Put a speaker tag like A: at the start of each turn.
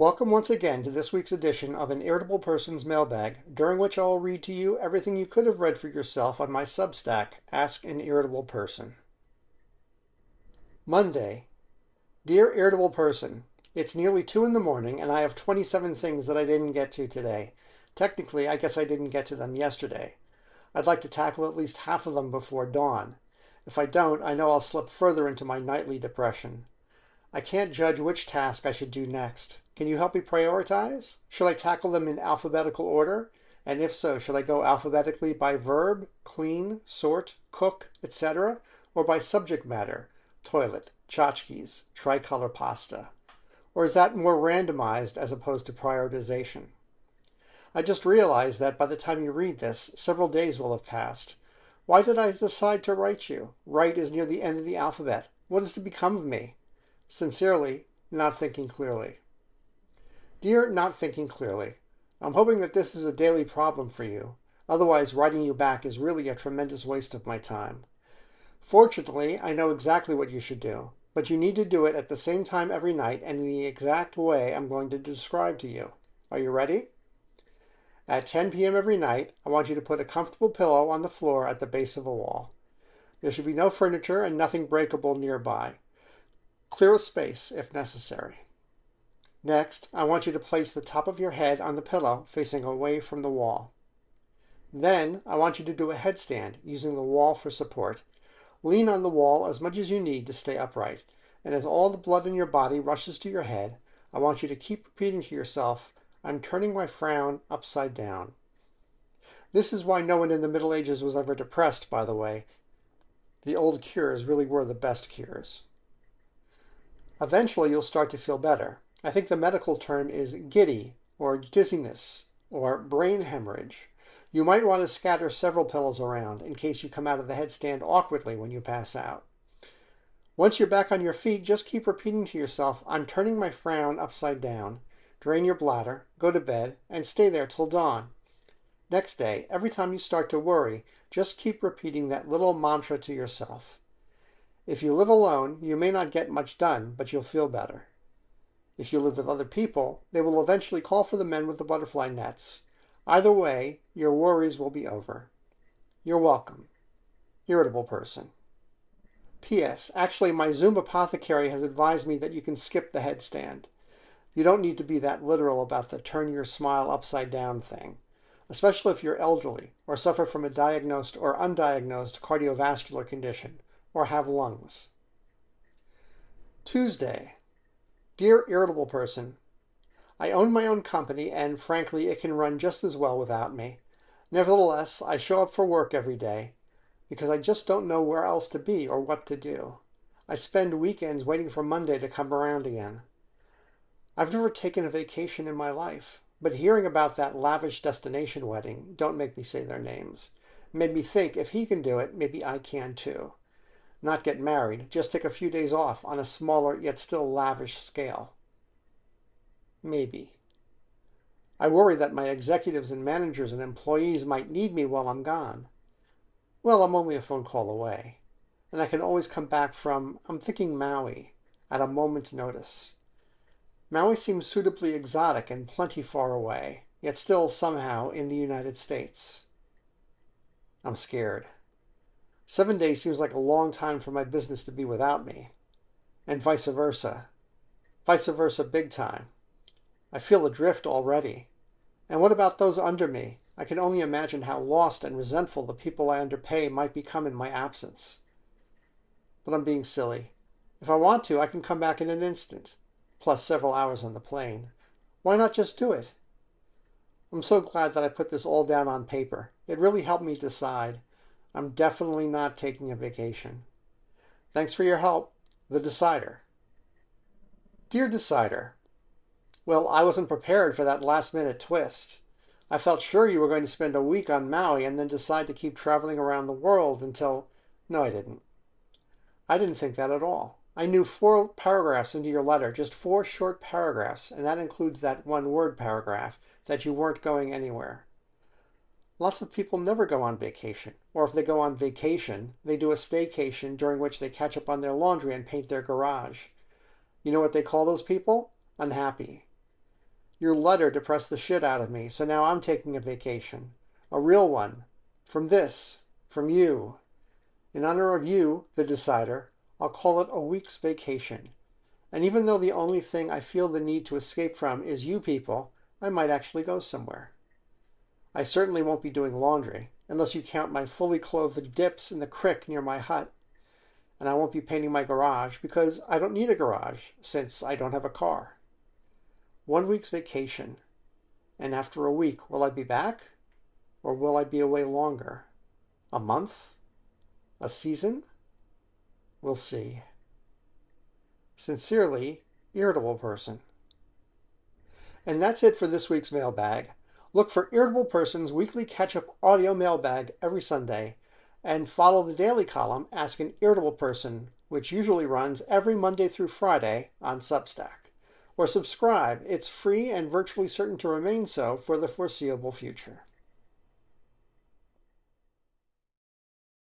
A: Welcome once again to this week's edition of An Irritable Person's Mailbag, during which I will read to you everything you could have read for yourself on my Substack, Ask an Irritable Person. Monday. Dear Irritable Person, it's nearly 2 in the morning and I have 27 things that I didn't get to today. Technically, I guess I didn't get to them yesterday. I'd like to tackle at least half of them before dawn. If I don't, I know I'll slip further into my nightly depression. I can't judge which task I should do next. Can you help me prioritize? Should I tackle them in alphabetical order? And if so, should I go alphabetically by verb, clean, sort, cook, etc., or by subject matter, toilet, tchotchkes, tricolor pasta? Or is that more randomized as opposed to prioritization? I just realized that by the time you read this, several days will have passed. Why did I decide to write you? Write is near the end of the alphabet. What is to become of me? Sincerely, Not Thinking Clearly. Dear Not Thinking Clearly, I'm hoping that this is a daily problem for you. Otherwise, writing you back is really a tremendous waste of my time. Fortunately, I know exactly what you should do, but you need to do it at the same time every night and in the exact way I'm going to describe to you. Are you ready? At 10 p.m. every night, I want you to put a comfortable pillow on the floor at the base of a wall. There should be no furniture and nothing breakable nearby. Clear a space if necessary. Next, I want you to place the top of your head on the pillow facing away from the wall. Then, I want you to do a headstand using the wall for support. Lean on the wall as much as you need to stay upright, and as all the blood in your body rushes to your head, I want you to keep repeating to yourself, I'm turning my frown upside down. This is why no one in the Middle Ages was ever depressed, by the way. The old cures really were the best cures. Eventually, you'll start to feel better. I think the medical term is giddy, or dizziness, or brain hemorrhage. You might want to scatter several pillows around in case you come out of the headstand awkwardly when you pass out. Once you're back on your feet, just keep repeating to yourself, I'm turning my frown upside down. Drain your bladder, go to bed, and stay there till dawn. Next day, every time you start to worry, just keep repeating that little mantra to yourself. If you live alone, you may not get much done, but you'll feel better. If you live with other people, they will eventually call for the men with the butterfly nets. Either way, your worries will be over. You're welcome. Irritable Person. P.S. Actually, my Zoom apothecary has advised me that you can skip the headstand. You don't need to be that literal about the turn your smile upside down thing, especially if you're elderly or suffer from a diagnosed or undiagnosed cardiovascular condition or have lungs. Tuesday. Dear Irritable Person, I own my own company and frankly it can run just as well without me. Nevertheless, I show up for work every day because I just don't know where else to be or what to do. I spend weekends waiting for Monday to come around again. I've never taken a vacation in my life, but hearing about that lavish destination wedding, don't make me say their names, made me think if he can do it, maybe I can too. Not get married, just take a few days off on a smaller yet still lavish scale. Maybe. I worry that my executives and managers and employees might need me while I'm gone. Well, I'm only a phone call away, and I can always come back from, I'm thinking Maui, at a moment's notice. Maui seems suitably exotic and plenty far away, yet still somehow in the United States. I'm scared. 7 days seems like a long time for my business to be without me, and vice versa. Vice versa big time. I feel adrift already. And what about those under me? I can only imagine how lost and resentful the people I underpay might become in my absence. But I'm being silly. If I want to, I can come back in an instant, plus several hours on the plane. Why not just do it? I'm so glad that I put this all down on paper. It really helped me decide. I'm definitely not taking a vacation. Thanks for your help. The Decider. Dear Decider, well, I wasn't prepared for that last-minute twist. I felt sure you were going to spend a week on Maui and then decide to keep traveling around the world until... No, I didn't. I didn't think that at all. I knew 4 paragraphs into your letter, just 4 short paragraphs, and that includes that one-word paragraph, that you weren't going anywhere. Lots of people never go on vacation, or if they go on vacation, they do a staycation during which they catch up on their laundry and paint their garage. You know what they call those people? Unhappy. Your letter depressed the shit out of me, so now I'm taking a vacation. A real one. From you. In honor of you, the decider, I'll call it a week's vacation. And even though the only thing I feel the need to escape from is you people, I might actually go somewhere. I certainly won't be doing laundry, unless you count my fully clothed dips in the crick near my hut. And I won't be painting my garage because I don't need a garage, since I don't have a car. 1 week's vacation. And after a week, will I be back? Or will I be away longer? A month? A season? We'll see. Sincerely, Irritable Person. And that's it for this week's mailbag. Look for Irritable Person's weekly catch-up audio mailbag every Sunday, and follow the daily column Ask an Irritable Person, which usually runs every Monday through Friday on Substack. Or subscribe. It's free and virtually certain to remain so for the foreseeable future.